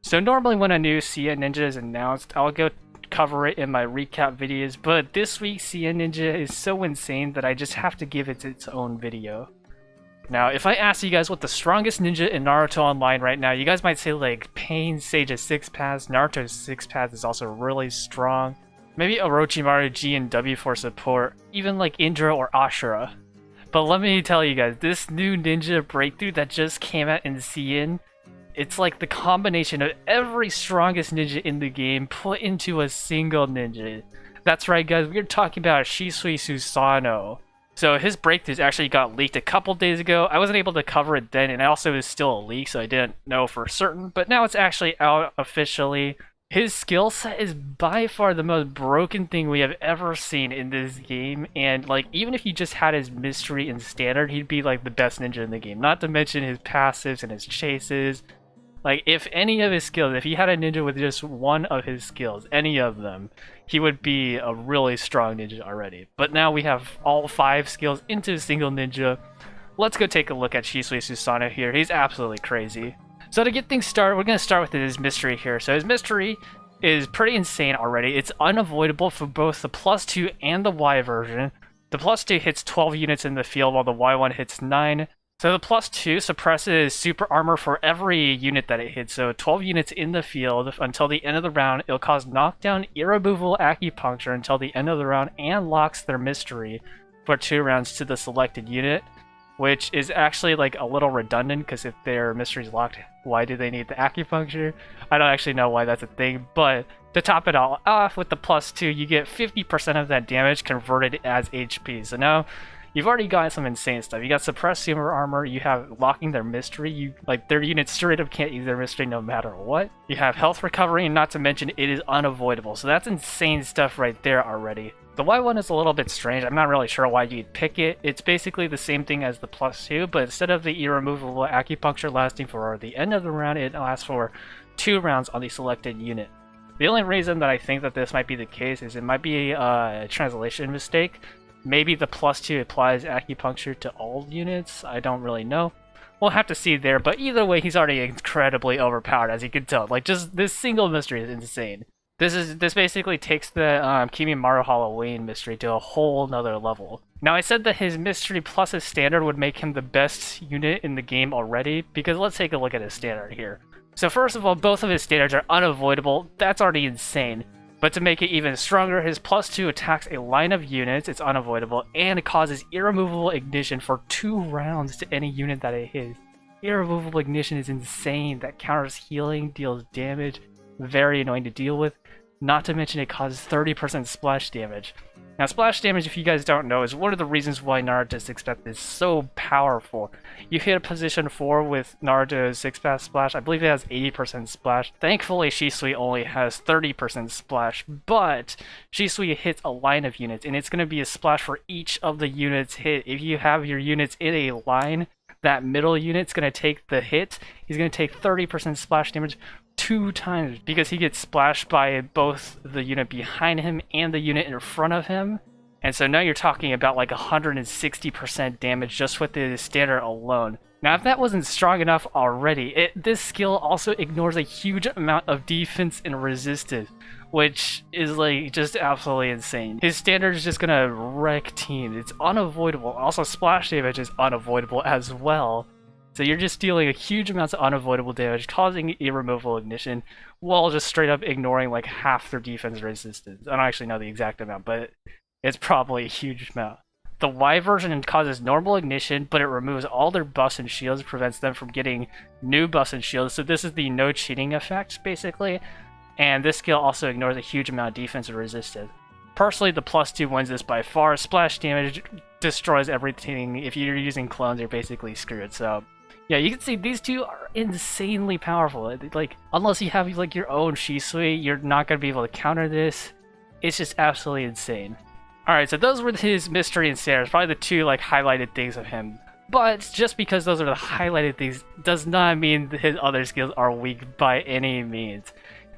So normally when a new CN Ninja is announced, I'll go cover it in my recap videos, but this week's CN Ninja is so insane that I just have to give it its own video. Now, if I ask you guys what the strongest ninja in Naruto Online right now, you guys might say like Pain, Sage's Six Paths, Naruto's Six Paths is also really strong. Maybe Orochimaru G and W for support, even like Indra or Ashura. But let me tell you guys, this new ninja breakthrough that just came out in CN, it's like the combination of every strongest ninja in the game put into a single ninja. That's right guys, we're talking about Shisui Susanoo. So his breakthroughs actually got leaked a couple days ago. I wasn't able to cover it then, and also it was still a leak, so I didn't know for certain. But now it's actually out officially. His skill set is by far the most broken thing we have ever seen in this game, and like even if he just had his mystery and standard, he'd be like the best ninja in the game. Not to mention his passives and his chases. Like, if any of his skills, if he had a ninja with just one of his skills, any of them, he would be a really strong ninja already. But now we have all 5 skills into a single ninja. Let's go take a look at Shisui Susanoo here. He's absolutely crazy. So to get things started, we're going to start with his mystery here. So his mystery is pretty insane already. It's unavoidable for both the +2 and the Y version. The +2 hits 12 units in the field, while the Y one hits 9. So the +2 suppresses super armor for every unit that it hits, so 12 units in the field until the end of the round. It'll cause knockdown, irremovable acupuncture until the end of the round, and locks their mystery for 2 rounds to the selected unit, which is actually like a little redundant because if their mystery is locked, why do they need the acupuncture? I don't actually know why that's a thing, but to top it all off with the +2, you get 50% of that damage converted as HP. So now you've already got some insane stuff. You got suppressed super armor, you have locking their mystery, their units straight up can't use their mystery no matter what. You have health recovery, and not to mention it is unavoidable. So that's insane stuff right there already. The Y one is a little bit strange. I'm not really sure why you'd pick it. It's basically the same thing as the +2, but instead of the irremovable acupuncture lasting for the end of the round, it lasts for 2 rounds on the selected unit. The only reason that I think that this might be the case is it might be a translation mistake. Maybe the +2 applies acupuncture to all units, I don't really know. We'll have to see there, but either way, he's already incredibly overpowered, as you can tell. Like, just this single mystery is insane. This basically takes the Kimimaro Halloween mystery to a whole nother level. Now, I said that his mystery plus his standard would make him the best unit in the game already, because let's take a look at his standard here. So first of all, both of his standards are unavoidable. That's already insane. But to make it even stronger, his +2 attacks a line of units, it's unavoidable, and it causes irremovable ignition for 2 rounds to any unit that it hits. Irremovable ignition is insane. That counters healing, deals damage, very annoying to deal with. Not to mention it causes 30% splash damage. Now, splash damage, if you guys don't know, is one of the reasons why Naruto Six Paths is so powerful. You hit a position 4 with Naruto's Six Paths splash. I believe it has 80% splash. Thankfully, Shisui only has 30% splash, but Shisui hits a line of units, and it's going to be a splash for each of the units hit. If you have your units in a line, that middle unit's going to take the hit. He's going to take 30% splash damage 2 times because he gets splashed by both the unit behind him and the unit in front of him. And so now you're talking about like 160% damage just with the standard alone. Now, if that wasn't strong enough already, this skill also ignores a huge amount of defense and resistance, which is like just absolutely insane. His standard is just gonna wreck teams. It's unavoidable. Also, splash damage is unavoidable as well. So you're just dealing a huge amounts of unavoidable damage, causing irremovable ignition, while just straight up ignoring like half their defense resistance. I don't actually know the exact amount, but it's probably a huge amount. The Y version causes normal ignition, but it removes all their buffs and shields, prevents them from getting new buffs and shields. So this is the no cheating effect, basically. And this skill also ignores a huge amount of defense and resistance. Personally, the +2 wins this by far. Splash damage destroys everything. If you're using clones, you're basically screwed. So yeah, you can see these two are insanely powerful. Like, unless you have like your own Shisui, you're not going to be able to counter this. It's just absolutely insane. Alright, so those were his mystery and standards, probably the 2 like highlighted things of him. But just because those are the highlighted things does not mean that his other skills are weak by any means.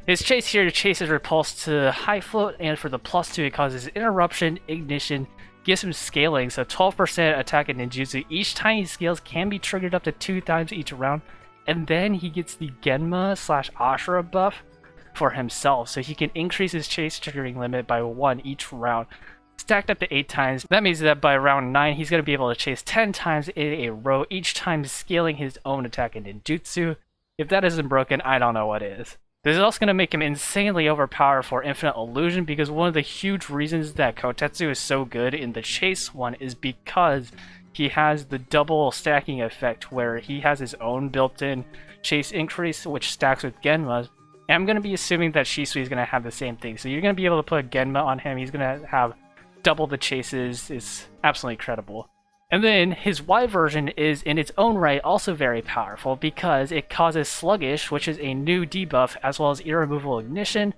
His chase here chases repulse to high float, and for the +2 it causes interruption, ignition, gives him scaling, so 12% attack and ninjutsu. Each time he scales can be triggered up to 2 times each round. and then he gets the Genma slash Ashura buff for himself, so he can increase his chase triggering limit by 1 each round, stacked up to 8 times. That means that by round 9, he's going to be able to chase 10 times in a row, each time scaling his own attack and ninjutsu. If that isn't broken, I don't know what is. This is also going to make him insanely overpowered for Infinite Illusion, because one of the huge reasons that Kotetsu is so good in the chase one is because he has the double stacking effect, where he has his own built-in chase increase, which stacks with Genma's. And I'm going to be assuming that Shisui is going to have the same thing. So you're going to be able to put Genma on him. He's going to have double the chases. It's absolutely incredible. And then his Y version is in its own right also very powerful, because it causes Sluggish, which is a new debuff, as well as Irremovable Ignition.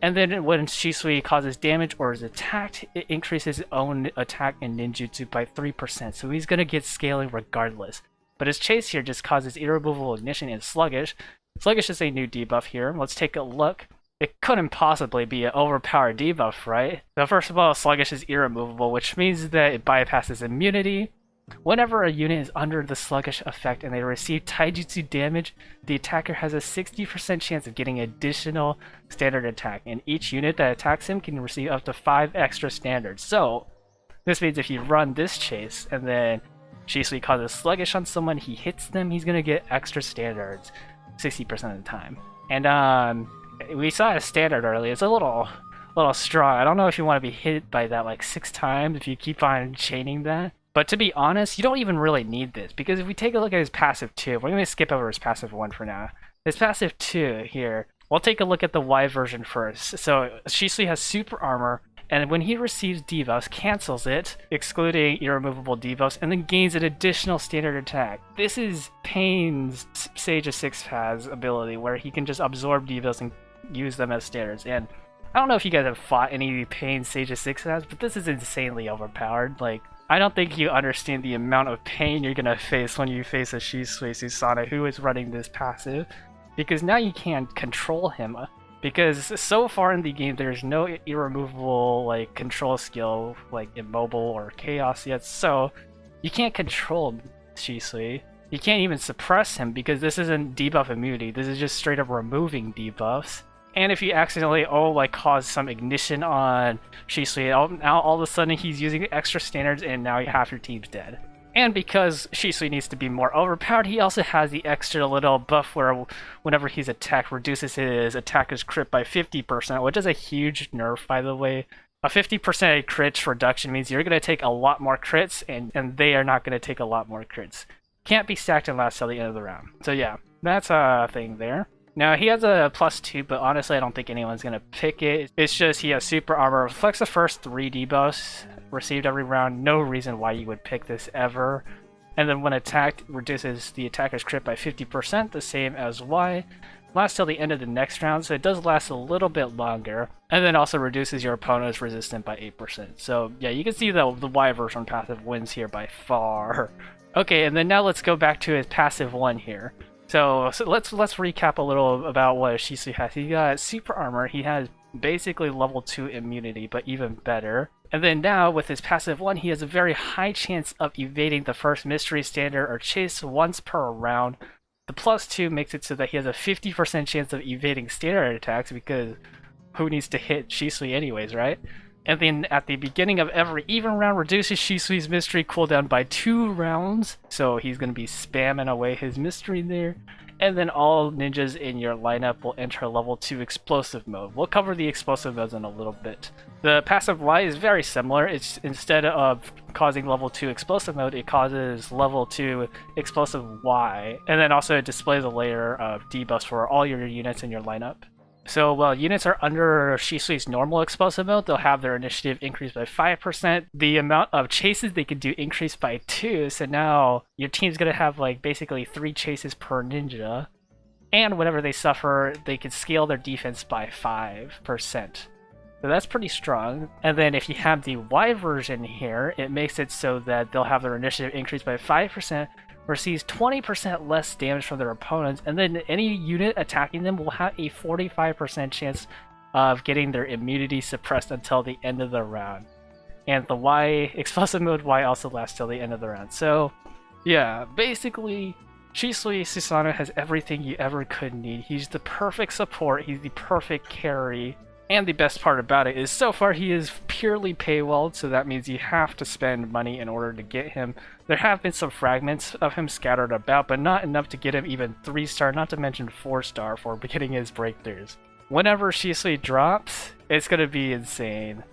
And then when Shisui causes damage or is attacked, it increases his own attack and ninjutsu by 3%. So he's going to get scaling regardless. But his chase here just causes Irremovable Ignition and Sluggish. Sluggish is a new debuff here. Let's take a look. It couldn't possibly be an overpowered debuff, right? So first of all, Sluggish is irremovable, which means that it bypasses immunity. Whenever a unit is under the Sluggish effect and they receive taijutsu damage, the attacker has a 60% chance of getting additional standard attack, and each unit that attacks him can receive up to 5 extra standards. So this means if you run this chase and then Shisui causes Sluggish on someone, he hits them, he's gonna get extra standards 60% of the time. And we saw a standard earlier. It's a little strong. I don't know if you want to be hit by that like 6 times if you keep on chaining that. But to be honest, you don't even really need this, because if we take a look at his passive 2, we're going to skip over his passive 1 for now. His passive 2 here, we'll take a look at the Y version first. So Shisui has super armor, and when he receives debuffs, cancels it, excluding irremovable debuffs, and then gains an additional standard attack. This is Pain's Sage of Six Paths ability, where he can just absorb debuffs and use them as standards. And I don't know if you guys have fought any Pain Sage of Six Paths, but this is insanely overpowered. Like, I don't think you understand the amount of pain you're gonna face when you face a Shisui Susanoo who is running this passive, because now you can't control him. Because so far in the game, there's no irremovable like control skill like immobile or chaos yet, so you can't control Shisui. You can't even suppress him, because this isn't debuff immunity. This is just straight up removing debuffs. And if you accidentally cause some ignition on Shisui, now all of a sudden he's using extra standards, and now half your team's dead. And because Shisui needs to be more overpowered, he also has the extra little buff where whenever he's attacked, reduces his attacker's crit by 50%, which is a huge nerf, by the way. A 50% crit reduction means you're going to take a lot more crits, and they are not going to take a lot more crits. Can't be stacked and last till the end of the round. So yeah, that's a thing there. Now, he has a +2, but honestly, I don't think anyone's going to pick it. It's just he has super armor, reflects the first 3 debuffs received every round. No reason why you would pick this ever. And then when attacked, reduces the attacker's crit by 50%, the same as Y. Lasts till the end of the next round, so it does last a little bit longer. And then also reduces your opponent's resistance by 8%. So yeah, you can see the Y version passive wins here by far. Okay, and then now let's go back to his passive 1 here. So let's recap a little about what Shisui has. He got super armor. He has basically level 2 immunity, but even better. And then now with his passive 1, he has a very high chance of evading the first mystery standard or chase once per round. The +2 makes it so that he has a 50% chance of evading standard attacks, because who needs to hit Shisui anyways, right? And then at the beginning of every even round, reduces Shisui's mystery cooldown by 2 rounds. So he's going to be spamming away his mystery there. And then all ninjas in your lineup will enter level 2 explosive mode. We'll cover the explosive modes in a little bit. The passive Y is very similar. It's instead of causing level 2 explosive mode, it causes level 2 explosive Y. And then also it displays a layer of debuffs for all your units in your lineup. So while units are under Shisui's normal explosive mode, they'll have their initiative increased by 5%. The amount of chases they can do increased by 2, so now your team's going to have like basically 3 chases per ninja. And whenever they suffer, they can scale their defense by 5%. So that's pretty strong. And then if you have the Y version here, it makes it so that they'll have their initiative increased by 5%, receives 20% less damage from their opponents, and then any unit attacking them will have a 45% chance of getting their immunity suppressed until the end of the round. And the Y, explosive mode Y, also lasts till the end of the round. So yeah, basically Shisui Susanoo has everything you ever could need. He's the perfect support, he's the perfect carry, and the best part about it is so far he is purely paywalled, so that means you have to spend money in order to get him. There have been some fragments of him scattered about, but not enough to get him even 3-star, not to mention 4-star for getting his breakthroughs. Whenever Shisui drops, it's gonna be insane.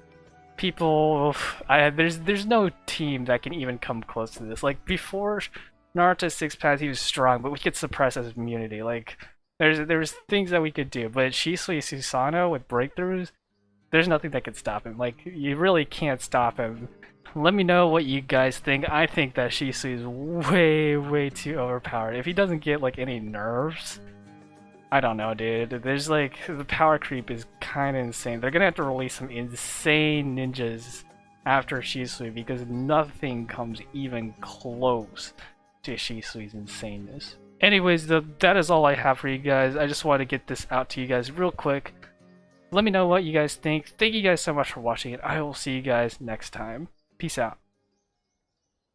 People, there's no team that can even come close to this. Like before Naruto Six Paths, he was strong, but we could suppress his immunity. Like there's things that we could do, but Shisui Susanoo with breakthroughs, there's nothing that could stop him. Like you really can't stop him. Let me know what you guys think. I think that Shisui is way too overpowered. If he doesn't get like any nerfs, I don't know, dude. There's like, the power creep is kind of insane. They're gonna have to release some insane ninjas after Shisui because nothing comes even close to Shisui's insaneness. Anyways, that is all I have for you guys. I just wanted to get this out to you guys real quick. Let me know what you guys think. Thank you guys so much for watching it. I will see you guys next time. Peace out.